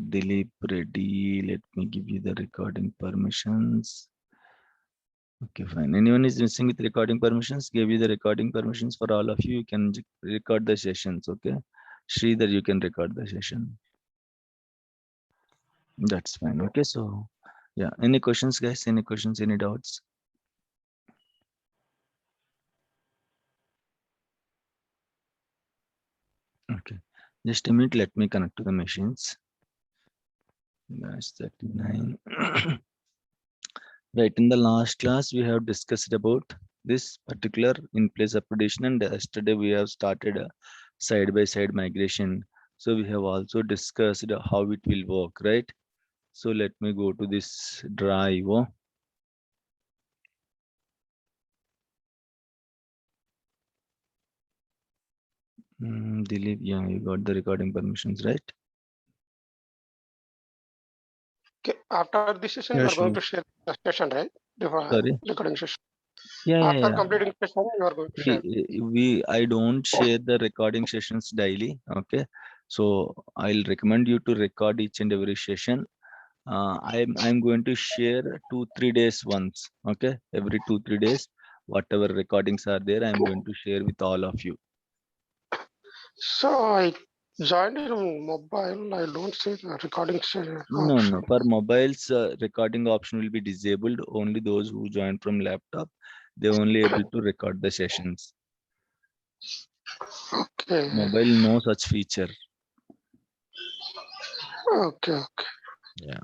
Dilip ready. Let me give you the recording permissions. Okay, fine. Anyone is missing with recording permissions? Give you the recording permissions for all of you. You can record the sessions. Okay, Sridhar, you can record the session. That's fine. Okay, so yeah. Any questions, guys? Any questions? Any doubts? Okay, just a minute. Let me connect to the machines. That's 39. Right, in the last class, we have discussed about this particular in-place updation, and yesterday we have started a side-by-side migration. So we have also discussed how it will work, right? So let me go to this drive. Delete, yeah, you got the recording permissions, right? Okay. After this session, Yeah, you are sure. going to share the session, right? The Sorry. recording session. Yeah, After yeah. completing session, you are going to share. I don't share the recording sessions daily. Okay, so I'll recommend you to record each and every session. I'm going to share 2-3 days once. Okay, every 2-3 days, whatever recordings are there, I'm going to share with all of you. So I joined in mobile. I don't see the recording No, option. for mobiles, recording option will be disabled. Only those who join from laptop, they only able to record the sessions. Okay. Mobile, no such feature. Okay. Yeah.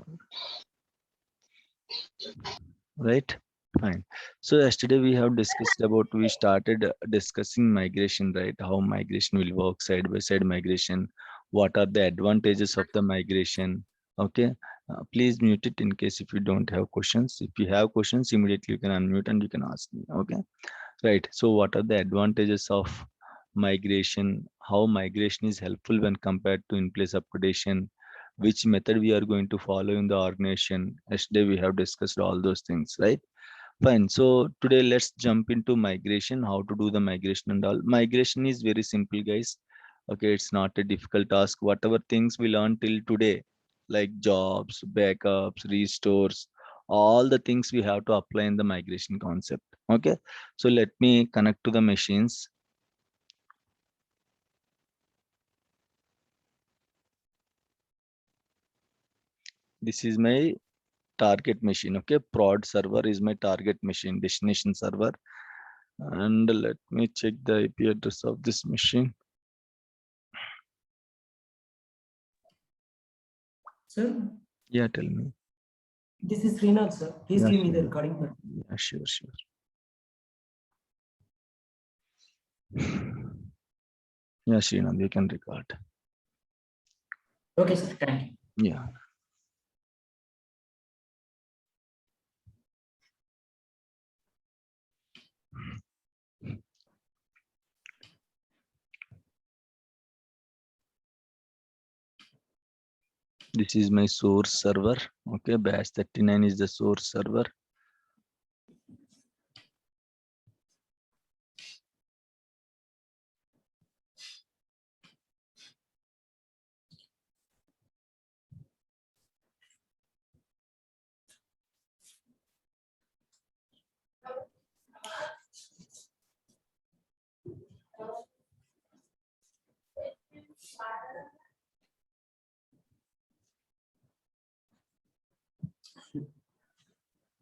Right, fine. So yesterday we have discussed about, we started discussing migration, right? How migration will work, side by side migration. What are the advantages of the migration? Okay, please mute it in case if you don't have questions. If you have questions, immediately you can unmute and you can ask me. Okay, right. So what are the advantages of migration? How migration is helpful when compared to in-place upgradation? Which method we are going to follow in the organization? Yesterday we have discussed all those things, right? Fine. So today let's jump into migration, how to do the migration and all. Migration is very simple, guys. Okay, it's not a difficult task. Whatever things we learned till today, like jobs, backups, restores, all the things we have to apply in the migration concept. Okay, so let me connect to the machines. This is my target machine. Okay, prod server is my target machine, destination server. And let me check the IP address of this machine. Sir? Yeah, tell me. This is Srinath, sir. Please give me the recording button. Yeah, sure. Yeah, Srinath, you can record. Okay, sir. Thank you. Yeah. This is my source server. Okay, batch 39 is the source server.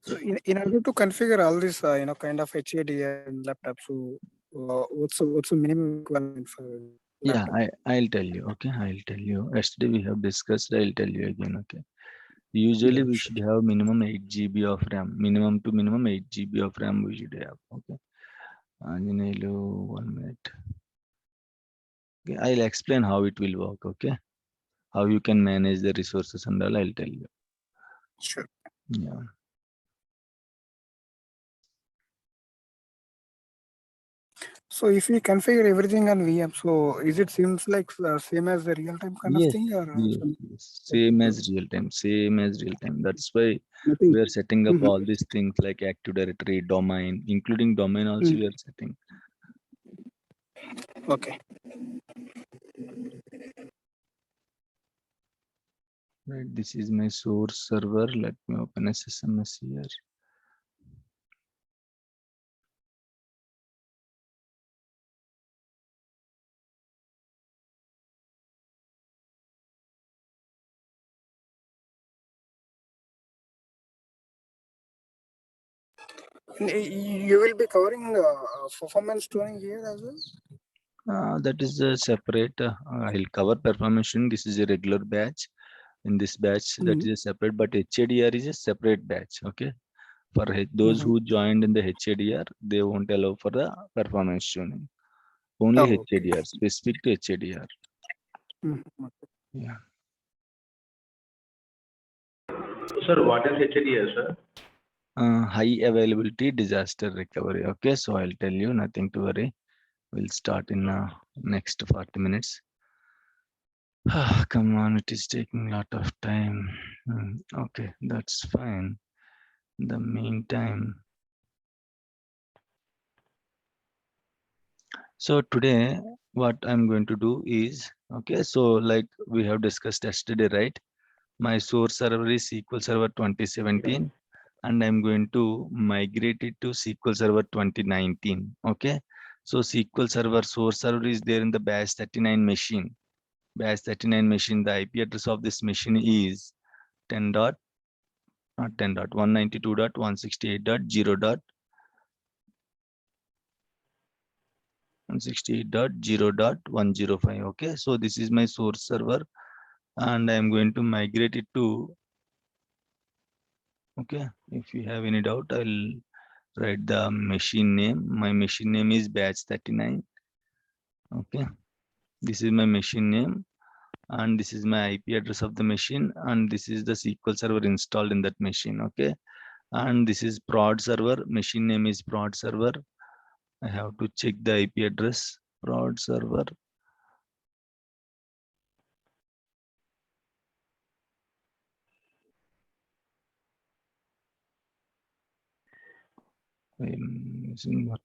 So in order to configure all this, kind of HAD and laptop, so what's the minimum requirement for Yeah, laptop? I'll tell you. Okay, I'll tell you. Yesterday we have discussed. I'll tell you again. Okay. Usually Yeah, we sure. should have minimum 8 GB of RAM. Minimum to minimum 8 GB of RAM we should have. Okay. Anjaneyulu, 1 minute. Okay, I'll explain how it will work. Okay. How you can manage the resources and all. I'll tell you. Sure. Yeah. So if we configure everything on VM, so is it seems like same as the real time kind of Yes, thing, or yes, some yes. Same as real time, same as real time. That's why nothing? we are setting up Mhm. all these things like Active Directory, domain, including domain also we are setting. Okay. Right, this is my source server. Let me open SSMS here. You will be covering performance tuning here as well. That is a separate. I'll cover performance tuning. This is a regular batch. In this batch, that is a separate, but HADR is a separate batch. Okay, for those who joined in the HADR, they won't allow for the performance tuning. Only Oh, okay. HADR, specific to HADR. Mhm. Yeah. Sir, what is HDS, sir? High availability disaster recovery. Okay, so I'll tell you, nothing to worry. We'll start in next 40 minutes. Come on, it is taking a lot of time. Okay, that's fine. In the meantime, so today what I'm going to do is, okay, so like we have discussed yesterday, right? My source server is SQL Server 2017 and I'm going to migrate it to SQL Server 2019. Okay, so SQL Server source server is there in the batch 39 machine. Batch 39 machine, the IP address of this machine is 10 dot not 10 dot 192.168.0.168.0.105. Okay, so this is my source server and I'm going to migrate it to, okay, if you have any doubt, I'll write the machine name. My machine name is batch 39. Okay, this is my machine name and this is my IP address of the machine and this is the SQL server installed in that machine. Okay, and this is prod server. Machine name is prod server. I have to check the IP address. Prod server. I'm using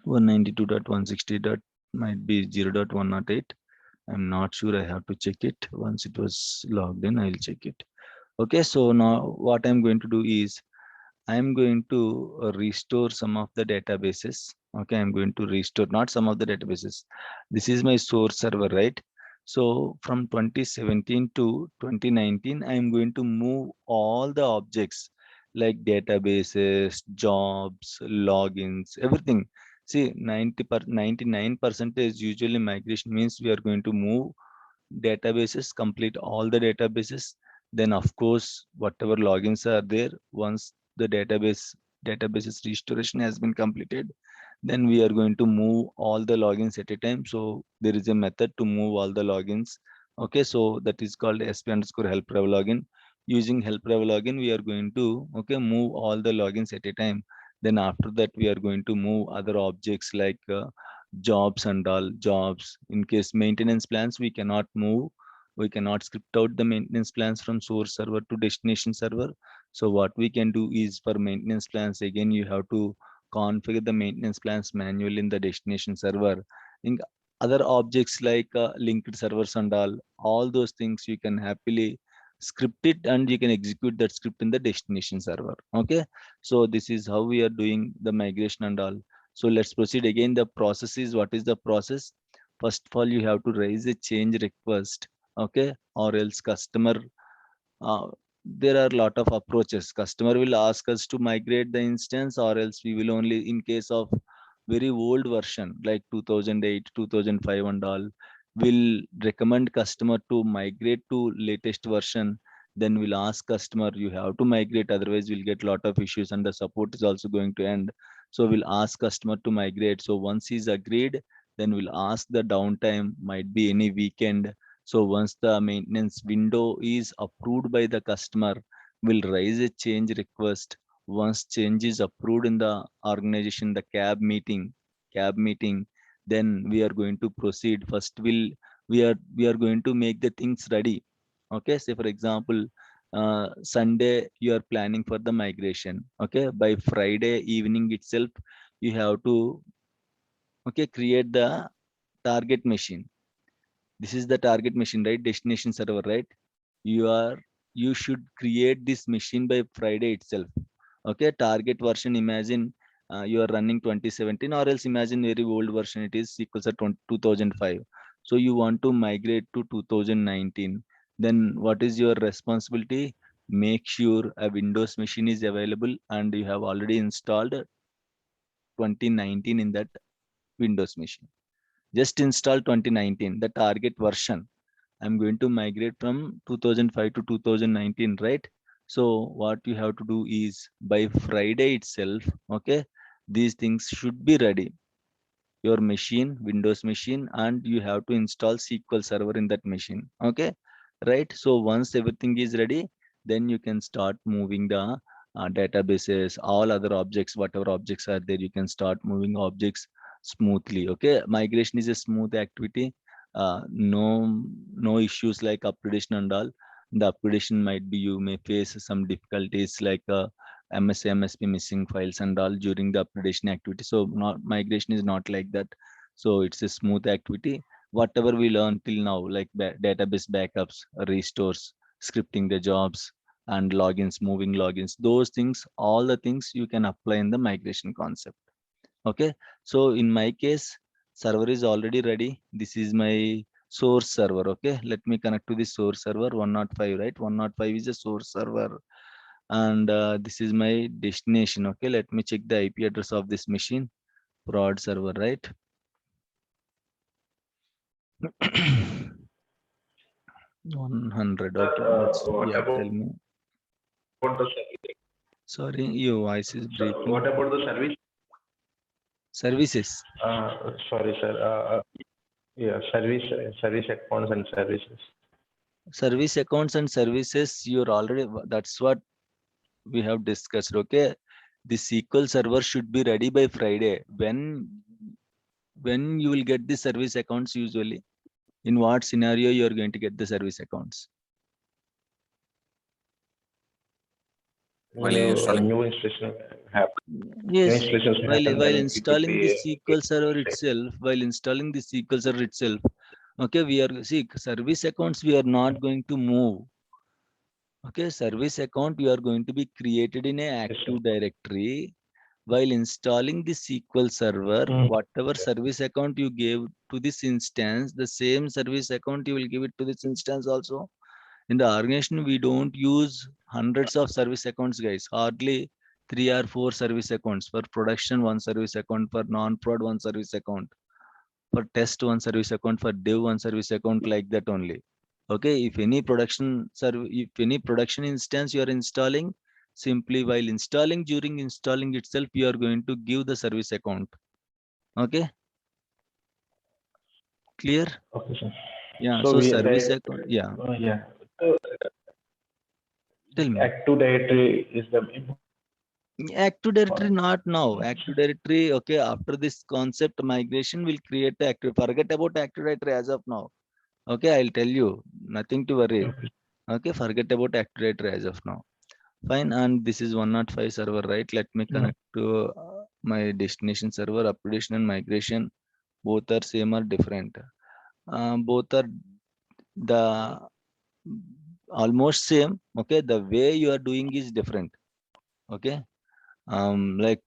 192.160. Might be 0.108. I'm not sure. I have to check it. Once it was logged in, I'll check it. Okay, so now what I'm going to do is I'm going to restore some of the databases. Okay, I'm going to restore not some of the databases. This is my source server, right? So from 2017 to 2019, I'm going to move all the objects like databases, jobs, logins, everything. See, 99 percentage usually migration means we are going to move databases, complete all the databases. Then of course, whatever logins are there, once the databases restoration has been completed, then we are going to move all the logins at a time. So there is a method to move all the logins. Okay, so that is called sp underscore help rev login. Using help rev login, we are going to move all the logins at a time. Then after that, we are going to move other objects like jobs and all jobs. In case maintenance plans, we cannot move. We cannot script out the maintenance plans from source server to destination server. So what we can do is for maintenance plans, again, you have to configure the maintenance plans manually in the destination server. In other objects like linked servers and all those things you can happily script it and you can execute that script in the destination server. Okay, so this is how we are doing the migration and all. So let's proceed again. The process is, what is the process? First of all, you have to raise a change request, okay, or else customer uh, there are a lot of approaches. Customer will ask us to migrate the instance, or else we will only, in case of very old version like 2008 2005 and all, will recommend customer to migrate to latest version. Then we'll ask customer, you have to migrate, otherwise we'll get lot of issues and the support is also going to end. So we'll ask customer to migrate. So once he's agreed, then we'll ask the downtime, might be any weekend. So once the maintenance window is approved by the customer, we'll raise a change request. Once change is approved in the organization, the cab meeting, then we are going to proceed. First, we are going to make the things ready. Okay, say for example, Sunday you are planning for the migration. Okay, by Friday evening itself, you have to create the target machine. This is the target machine, right? Destination server, right? You are you should create this machine by Friday itself. Okay, target version, imagine you are running 2017, or else imagine very old version, it is SQL 2005. So you want to migrate to 2019, then what is your responsibility? Make sure a Windows machine is available and you have already installed 2019 in that Windows machine. Just install 2019, the target version. I'm going to migrate from 2005 to 2019, right? So what you have to do is by Friday itself, okay, these things should be ready. Your machine, Windows machine, and you have to install SQL Server in that machine. Okay, right? So once everything is ready, then you can start moving the databases, all other objects, whatever objects are there, you can start moving objects smoothly. Okay, migration is a smooth activity. No issues like upgradation and all. The upgradation might be, you may face some difficulties like MSA, MSP missing files and all during the upgradation activity. So not migration is not like that. So it's a smooth activity. Whatever we learned till now, like database backups, restores, scripting the jobs, and logins, moving logins, those things, all the things you can apply in the migration concept. Okay. So in my case, server is already ready. This is my source server. Okay. Let me connect to the source server 105, right? 105 is a source server, and this is my destination. Okay, let me check the IP address of this machine. Prod server, right? 100. Okay, Sir, that's, what yeah, about tell me. the service? Sorry, your voice is Sir, what breaking. about the service? Services. Sorry, sir. Yeah, service accounts and services. Service accounts and services, you're already, that's what we have discussed. Okay, the SQL server should be ready by Friday. When you will get the service accounts usually? In what scenario you are going to get the service accounts? When a new installation happens, new Yes, installations happen, while then it will installing the be SQL server itself, okay, we are, see, service accounts we are not going to move. Okay, service account you are going to be created in a yes, sir. active directory. While installing the SQL server, Mm. whatever service account you gave to this instance, the same service account you will give it to this instance also. In the organization, we don't use hundreds of service accounts, guys. Hardly 3 or 4 service accounts. For production, one service account. For non-prod, one service account. For test, one service account. For dev, one service account, like that only. Okay, if any production instance you are installing, simply while installing, during installing itself, you are going to give the service account. Okay, clear? Okay, sir. Yeah, So so we service like, account, yeah. yeah. So Tell this me. active directory is the important. Active Directory not now. Active Directory, okay, after this concept migration will create the active. Forget about Active Directory as of now. Okay, I'll tell you. Nothing to worry. Okay. Okay, forget about Active Directory as of now. Fine, and this is 105 server, right? Let me Mm. connect to my destination server. Upgradation and migration, both are same or different. Both are the almost same. Okay, the way you are doing is different. Okay, like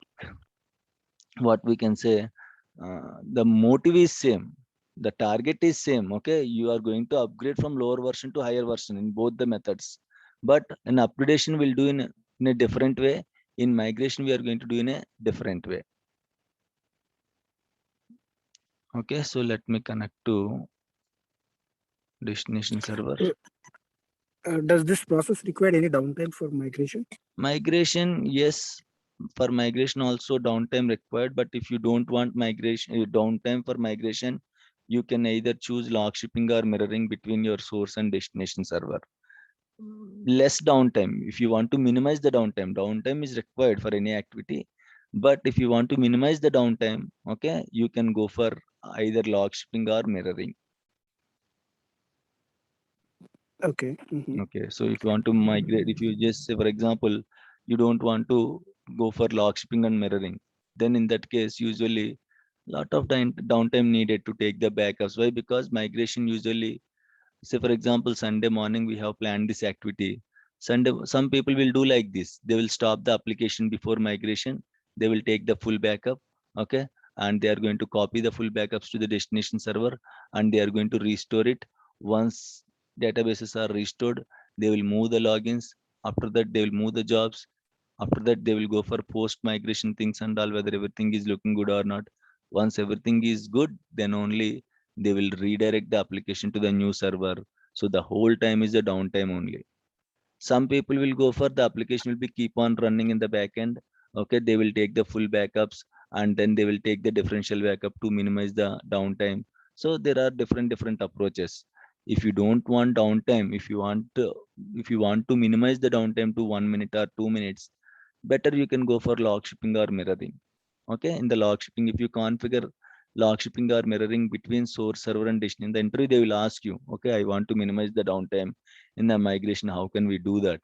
what we can say, the motive is same, the target is same. Okay, you are going to upgrade from lower version to higher version in both the methods, but an upgradation will do in a different way. In migration we are going to do in a different way. Okay, so let me connect to destination server. Does this process require any downtime for migration? Migration, yes, for migration also downtime required, but if you don't want migration downtime for migration, you can either choose log shipping or mirroring between your source and destination server. Less downtime. If you want to minimize the downtime is required for any activity, but if you want to minimize the downtime, okay, you can go for either log shipping or mirroring. Okay. Mhm. Okay, so if you want to migrate, if you just say, for example, you don't want to go for log shipping and mirroring, then in that case, usually lot of downtime needed to take the backups. Why? Because migration usually, say for example, Sunday morning we have planned this activity. Some people will do like this. They will stop the application before migration. They will take the full backup, okay, and they are going to copy the full backups to the destination server, and they are going to restore it. Once databases are restored, they will move the logins. After that, they will move the jobs. After that, they will go for post migration things and all, whether everything is looking good or not. Once everything is good, then only they will redirect the application to the new server. So the whole time is a downtime only. Some people will go for the application will be keep on running in the back end. Okay, they will take the full backups, and then they will take the differential backup to minimize the downtime. So there are different approaches. If you don't want downtime, if you want to minimize the downtime to 1 minute or 2 minutes, better you can go for log shipping or mirroring. Okay, in the log shipping, if you configure log shipping or mirroring between source server and destination, in the interview they will ask you, okay, I want to minimize the downtime in the migration, how can we do that?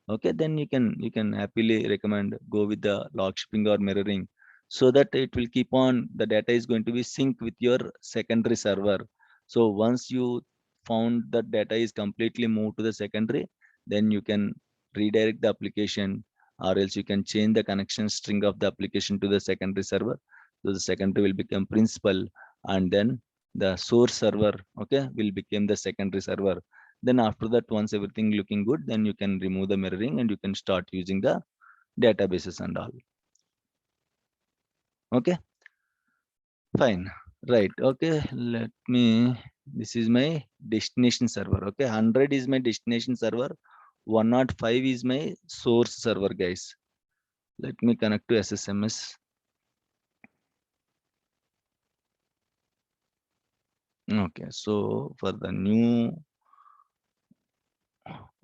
Okay, then you can happily recommend go with the log shipping or mirroring, so that it will keep on, the data is going to be sync with your secondary server. So once you found that data is completely moved to the secondary, then you can redirect the application, or else you can change the connection string of the application to the secondary server. So the secondary will become principal, and then the source server, okay, will become the secondary server. Then after that, once everything looking good, then you can remove the mirroring and you can start using the databases and all. Okay, fine. Right. Okay, let me, this is my destination server. Okay, 100 is my destination server. 105 is my source server, guys. Let me connect to SSMS. Okay, so for the new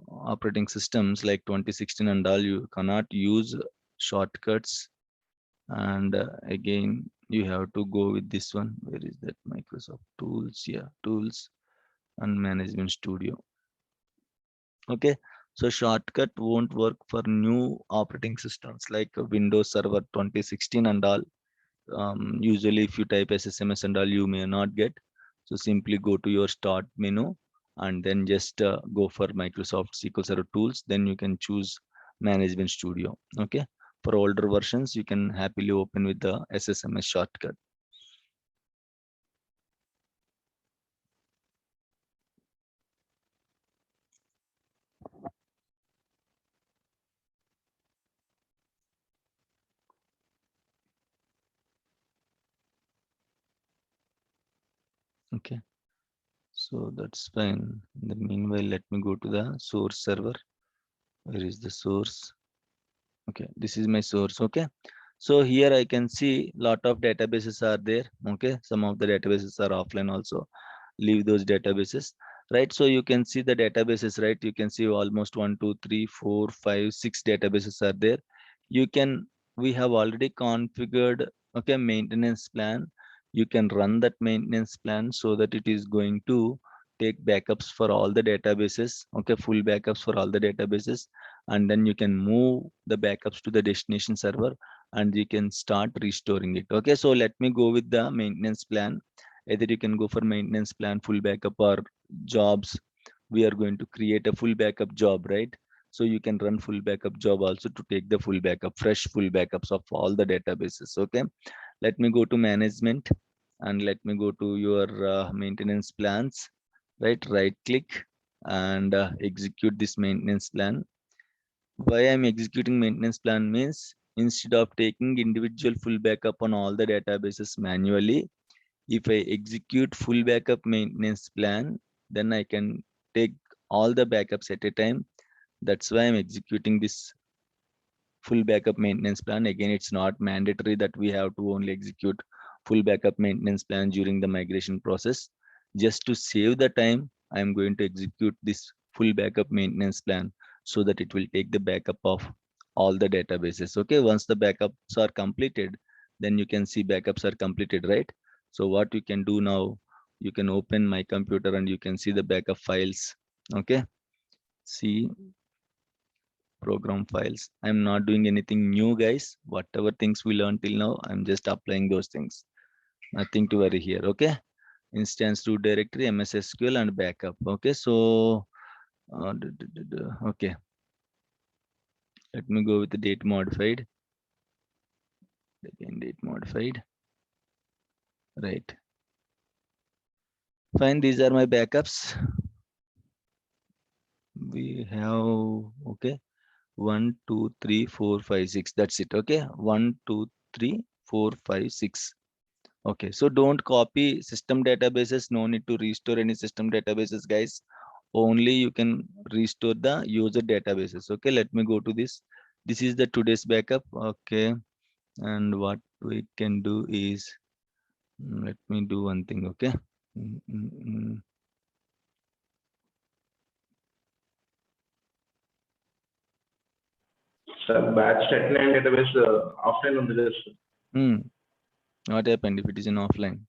operating systems like 2016 and all, you cannot use shortcuts. And again, you have to go with this one. Where is that? Microsoft Tools. Yeah, Tools and Management Studio. Okay, so shortcut won't work for new operating systems like Windows Server 2016 and all. Usually, if you type SSMS and all, you may not get. So simply go to your start menu and then just go for Microsoft SQL Server Tools. Then you can choose Management Studio. Okay, for older versions, you can happily open with the SSMS shortcut. Okay, so that's fine. In the meanwhile, let me go to the source server. Where is the source? Okay, this is my source. Okay, so here I can see lot of databases are there. Okay, some of the databases are offline also. Leave those databases, right? So you can see the databases, right? You can see almost 1 2 3 4 5 6 databases are there. You can, we have already configured, okay, maintenance plan. You can run that maintenance plan so that it is going to take backups for all the databases, okay, full backups for all the databases, and then you can move the backups to the destination server and you can start restoring it. Okay, so let me go with the maintenance plan. Either you can go for maintenance plan, full backup, or jobs. We are going to create a full backup job, right? So you can run full backup job also to take the full backup, fresh full backups of all the databases. Okay, let me go to management and let me go to your maintenance plans, right click and execute this maintenance plan. Why I'm executing maintenance plan means, instead of taking individual full backup on all the databases manually, if I execute full backup maintenance plan, then I can take all the backups at a time. That's why I'm executing this full backup maintenance plan. Again, it's not mandatory that we have to only execute full backup maintenance plan during the migration process. Just to save the time, I'm going to execute this full backup maintenance plan so that it will take the backup of all the databases. Okay, once the backups are completed, then you can see backups are completed, right? So what you can do now, you can open my computer and you can see the backup files. Okay, see program files. I'm not doing anything new, guys. Whatever things we learned till now, I'm just applying those things. Nothing to worry here. Okay, instance root directory, MS SQL, and backup. Okay, so okay, Let me go with the date modified. Again, date modified. Right. Fine. These are my backups. We have, okay, 1, 2, 3, 4, 5, 6. That's it. Okay. 1, 2, 3, 4, 5, 6. Okay. So don't copy system databases. No need to restore any system databases, guys. Only you can restore the user databases. Okay. Let me go to this. This is the today's backup. Okay. And what we can do is, let me do one thing. Okay. Mm, mm, mm. Sir, batch statement database offline on the Hmm. What happened if it is in offline?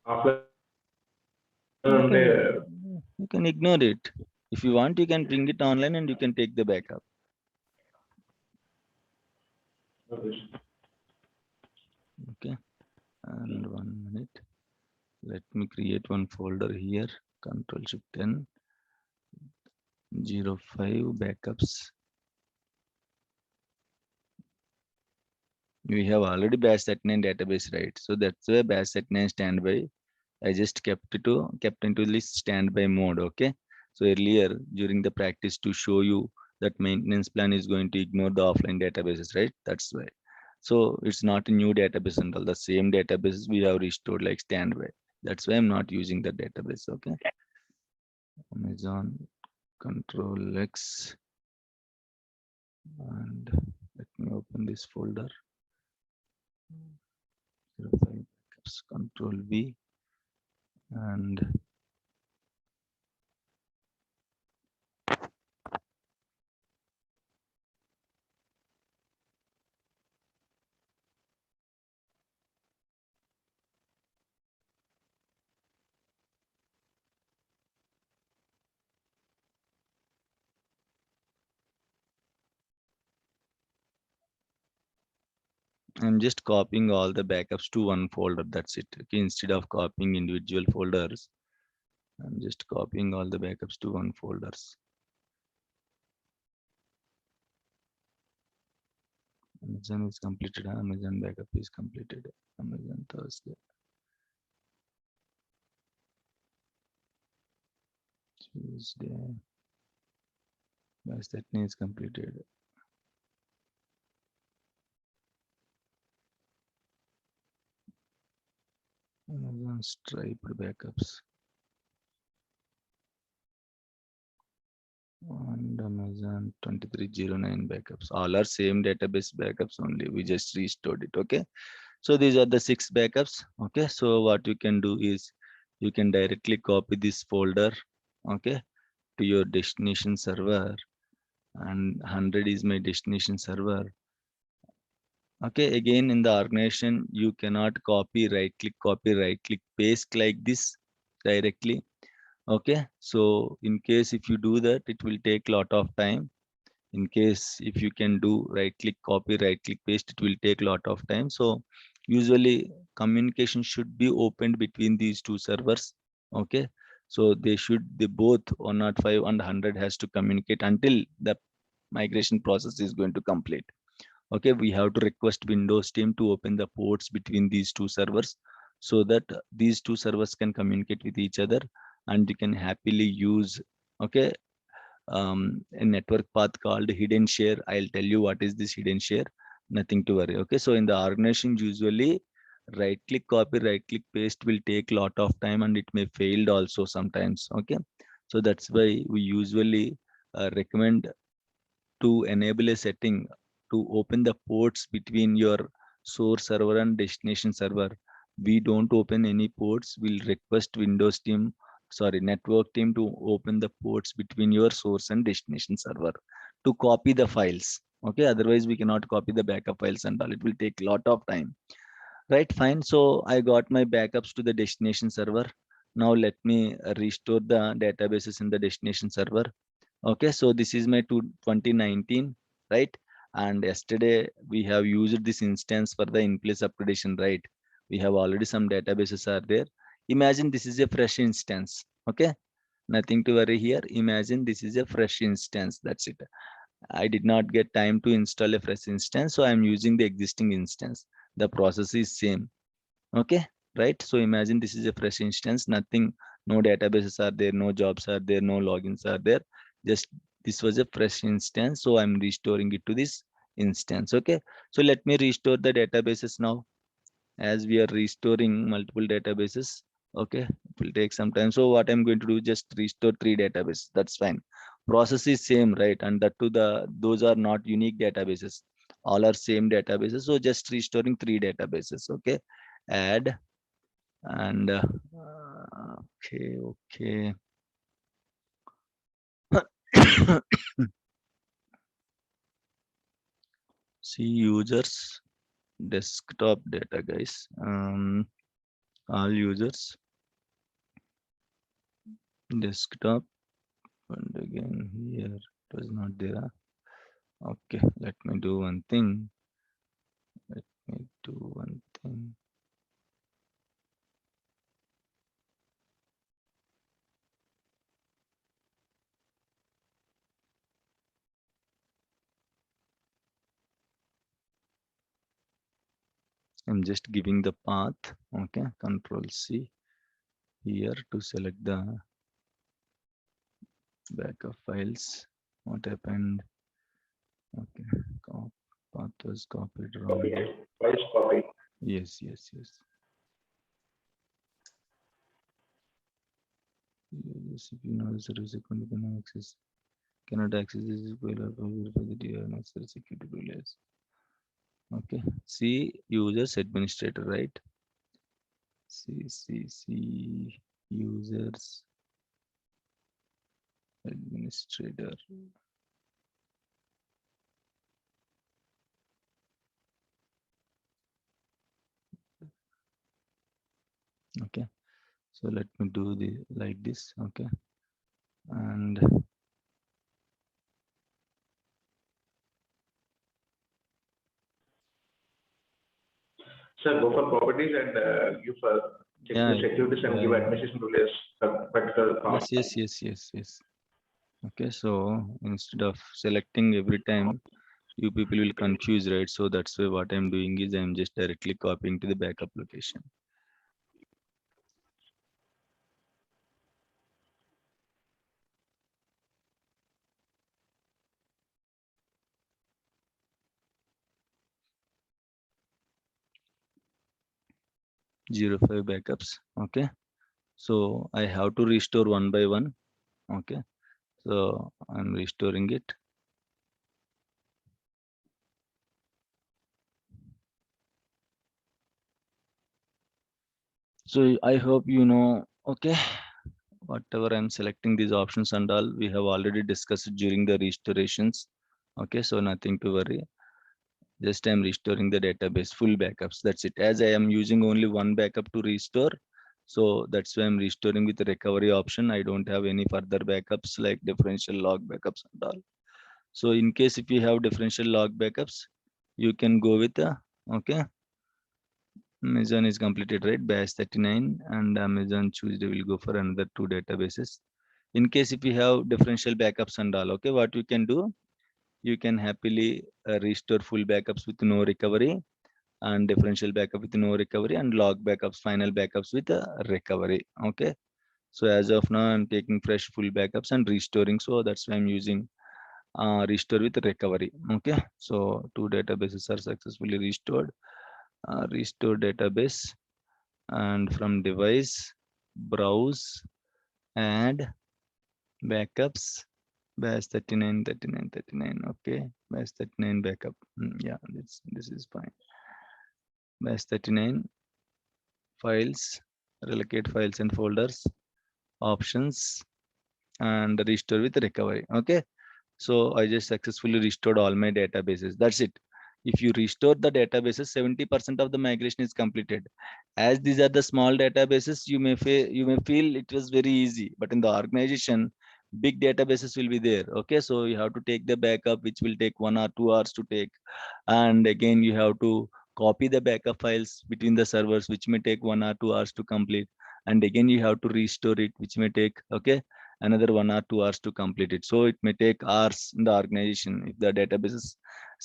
offline You on the can ignore it. If you want, you can bring it online and you can take the backup. Okay. And 1 minute. Let me create one folder here. Control Shift 10. 05 backups. We have already bash set9 database, right? So that's why bash set9 standby. I just kept into this standby mode. Okay. So earlier during the practice to show you that maintenance plan is going to ignore the offline databases, right? That's why. So it's not a new database and all the same databases we have restored like standby. That's why I'm not using the database. Okay. Amazon Control X, and let me open this folder. 05 backups, Control V, and I'm just copying all the backups to one folder. That's it. Okay, instead of copying individual folders, I'm just copying all the backups to one folders. Amazon is completed. Amazon backup is completed. Amazon Thursday. Tuesday. Yes, that is completed. Amazon striped backups. And Amazon 2309 backups. All are same database backups only. We just restored it. Okay. So these are the 6 backups. Okay. So what you can do is you can directly copy this folder. Okay. To your destination server, and 100 is my destination server. Okay. Again, in the organization, you cannot copy, right click, paste like this directly. Okay. So in case if you do that, it will take a lot of time. In case if you can do right click copy, right click paste, it will take a lot of time. So usually communication should be opened between these two servers. Okay. So they both 105 and 100 has to communicate until the migration process is going to complete. Okay. We have to request Windows team to open the ports between these two servers so that these two servers can communicate with each other and you can happily use, okay, a network path called hidden share. I'll tell you what is this hidden share. Nothing to worry. Okay. So in the organization, usually right click copy, right click paste will take a lot of time and it may failed also sometimes. Okay. So that's why we usually recommend to enable a setting to open the ports between your source server and destination server. We don't open any ports. We'll request Windows team, sorry, network team to open the ports between your source and destination server to copy the files. Okay, otherwise we cannot copy the backup files and all. It will take a lot of time. Right, fine. So I got my backups to the destination server. Now let me restore the databases in the destination server. Okay, so this is my 2019, right? And yesterday we have used this instance for the in-place upgradation, right? We have already some databases are there. Imagine this is a fresh instance. Okay, Nothing to worry here. Imagine this is a fresh instance. That's it. I did not get time to install a fresh instance, so I'm using the existing instance. The process is same. Okay, right? So imagine this is a fresh instance. Nothing, no databases are there, no jobs are there, no logins are there. Just this was a fresh instance, so I'm restoring it to this instance. Okay, so let me restore the databases now, as we are restoring multiple databases. Okay, it will take some time. So what I'm going to do, just restore 3 databases. That's fine. Process is same, right? And that to the those are not unique databases. All are same databases. So just restoring 3 databases. Okay, add and okay, okay. See users desktop data, guys. All users desktop, and again here it was not there. Okay, let me do one thing. Let me do one thing. I'm just giving the path. Okay, Control C here to select the backup files. What happened? Okay, path was copied Copy. wrongly. Twice copy. Yes, yes, yes. Yes, if you know the service account, you cannot access this SQL or verify that you are necessary security rules. Okay, see users administrator, right? See users administrator. Okay, so let me do the like this. Okay, and Sir, go for properties and give check yeah, the securities and yeah, give yeah. administration rule as a particular Yes, yes, yes, yes, yes. Okay, so instead of selecting every time, you people will confuse, right? So that's why what I'm doing is I'm just directly copying to the backup location. Zero 05 backups. Okay, so I have to restore one by one. Okay, so I'm restoring it. So I hope you know. Okay, whatever I'm selecting these options and all, we have already discussed during the restorations. Okay, so nothing to worry. Just I'm restoring the database full backups. That's it. As I am using only one backup to restore, so that's why I'm restoring with the recovery option. I don't have any further backups like differential log backups and all. So in case if you have differential log backups, you can go with the okay. Amazon is completed, right? Bash 39 and Amazon Tuesday will go for another 2 databases. In case if you have differential backups and all, okay, what you can do, you can happily restore full backups with no recovery and differential backup with no recovery and log backups, final backups with a recovery. Okay. So as of now, I'm taking fresh full backups and restoring. So that's why I'm using restore with recovery. Okay. So 2 databases are successfully restored. Restore database and from device, browse, add backups, bash 39, 39, 39. Okay. Bash 39 backup. Yeah, this is fine. Bash 39 files, relocate files and folders, options, and restore with recovery. Okay, so I just successfully restored all my databases. That's it. If you restore the databases, 70% of the migration is completed. As these are the small databases, you may feel it was very easy, but in the organization, big databases will be there. Okay, so you have to take the backup, which will take 1 or 2 hours to take, and again you have to copy the backup files between the servers, which may take 1 or 2 hours to complete, and again you have to restore it, which may take okay, another 1 or 2 hours to complete it. So it may take hours in the organization if the databases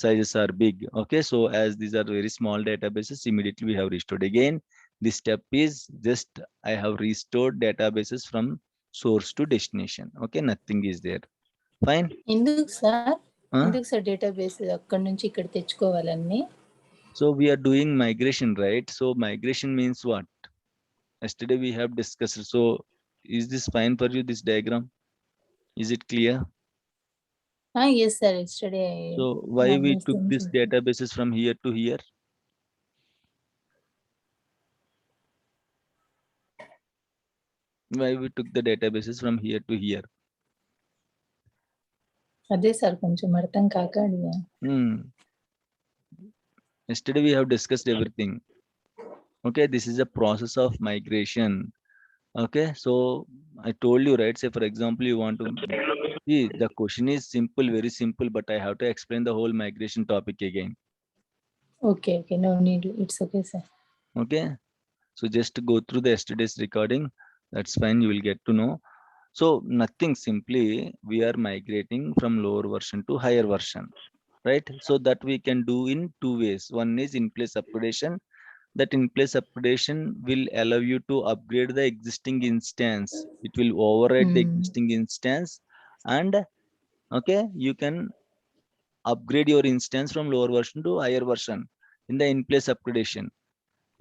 sizes are big. Okay, so as these are very small databases, immediately we have restored. Again, this step is just I have restored databases from source to destination. Okay, nothing is there. Fine. ఎందుకు sir Huh? ఎందుకు sir database అక్కడ నుంచి ఇక్కడ తెచ్చుకోవాలన్నీ? So we are doing migration, right? So migration means what? Yesterday we have discussed. So is this fine for you, this diagram? Is it clear? Yes sir, yesterday So why we took this databases from here to here? Why we took the databases from here to here? అదే sir కొంచెం అర్థం కాక అడిగా. Yesterday we have discussed everything. Okay, this is a process of migration. Okay, so I told you, right? Say for example, you want to see the question is simple, very simple, but I have to explain the whole migration topic again. Okay okay, no need, it's okay sir. Okay, so just go through the yesterday's recording. That's fine, you will get to know. So nothing, simply we are migrating from lower version to higher version, right? So that we can do in two ways. One is in place upgradation. That in place upgradation will allow you to upgrade the existing instance. It will override the existing instance, and okay, you can upgrade your instance from lower version to higher version in the in place upgradation.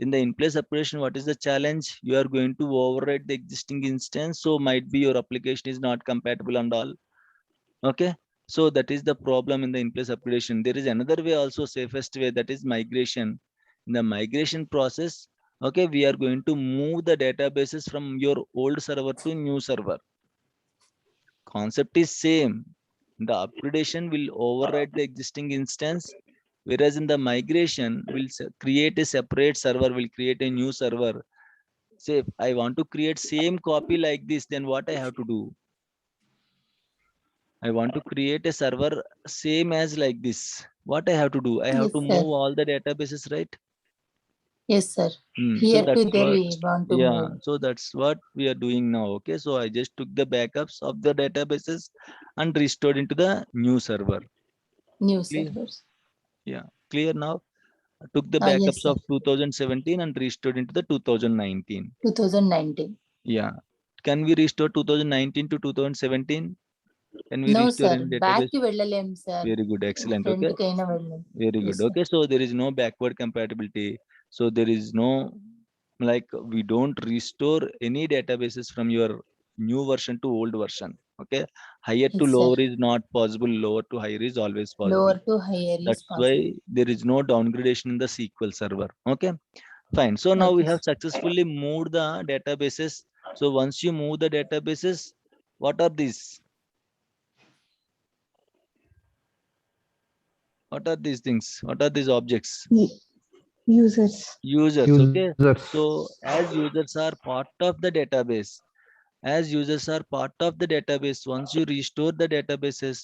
In the in place upgradation, what is the challenge? You are going to override the existing instance, so might be your application is not compatible and all. Okay, so that is the problem in the in place upgradation. There is another way also, safest way, that is migration. In the migration process, okay, we are going to move the databases from your old server to new server. Concept is same. The upgradation will override the existing instance, whereas in the migration will create a separate server, will create a new server. Say I want to create same copy like this, then what I have to do? I want to create a server same as like this. What I have to do? I have Yes, to sir. move all the databases, right? Yes sir, So here to that's there what, we want to yeah, move. so that's what we are doing now. Okay, so I just took the backups of the databases and restored into the new server. New Clear? Servers. Yeah, clear now. I took the Yes, backups sir. of 2017 and restored into the 2019. 2019. Yeah, can we restore 2019 to 2017? Can we no restore sir, any back database? కి వెళ్ళలేం sir. Very good, excellent. Front Okay, కైనా వెళ్ళలేం. very good. Yes, sir. Okay, so there is no backward compatibility. So there is no, like, we don't restore any databases from your new version to old version. Okay, higher to Yes, sir. lower is not possible. Lower to higher is always possible. Lower to hire is That's why possible. there is no downgradation in the SQL server. Okay, fine. So now we Okay, have sir. successfully moved the databases. So once you move the databases, what are these? What are these things? What are these objects? Users. Users. Okay, Users. so as users are part of the database, as users are part of the database, once you restore the databases,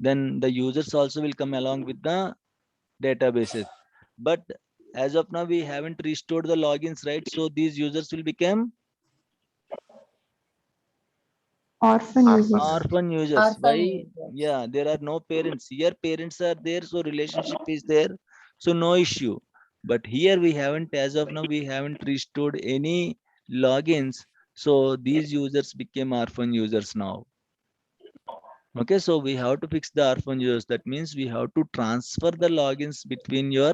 then the users also will come along with the databases. But as of now we haven't restored the logins, right? So these users will become Orphan users. orphan users. Orphan Why? users. Yeah, there are no parents here. Parents are there, so relationship is there, so no issue. But here we haven't, as of now we haven't restored any logins, so these users became orphan users now. Okay, so we have to fix the orphan users. That means we have to transfer the logins between your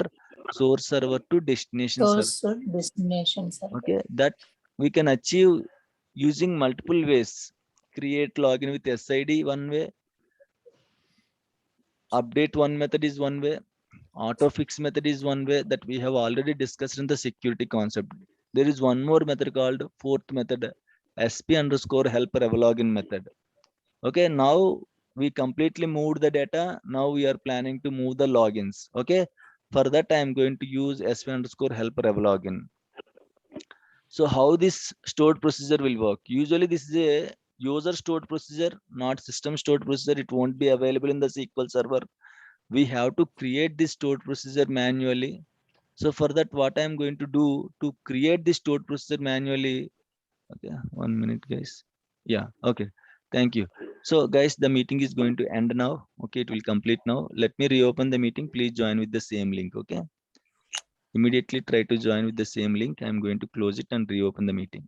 source server to destination server. Source destination server. Okay, that we can achieve using multiple ways. Create login with SID one way, update one method is one way, auto fix method is one way, that we have already discussed in the security concept. There is one more method called fourth method, sp underscore helper login method. Okay, now we completely moved the data. Now we are planning to move the logins. Okay, for that I am going to use sp underscore helper login. So how this stored procedure will work? Usually this is a user stored procedure, not system stored procedure. It won't be available in the SQL server. We have to create this stored procedure manually. So for that, what I am going to do to create this stored procedure manually? Okay, 1 minute, guys. Yeah, okay. Thank you. So guys, the meeting is going to end now. Okay, it will complete now. Let me reopen the meeting. Please join with the same link. Okay. Immediately try to join with the same link. I'm going to close it and reopen the meeting.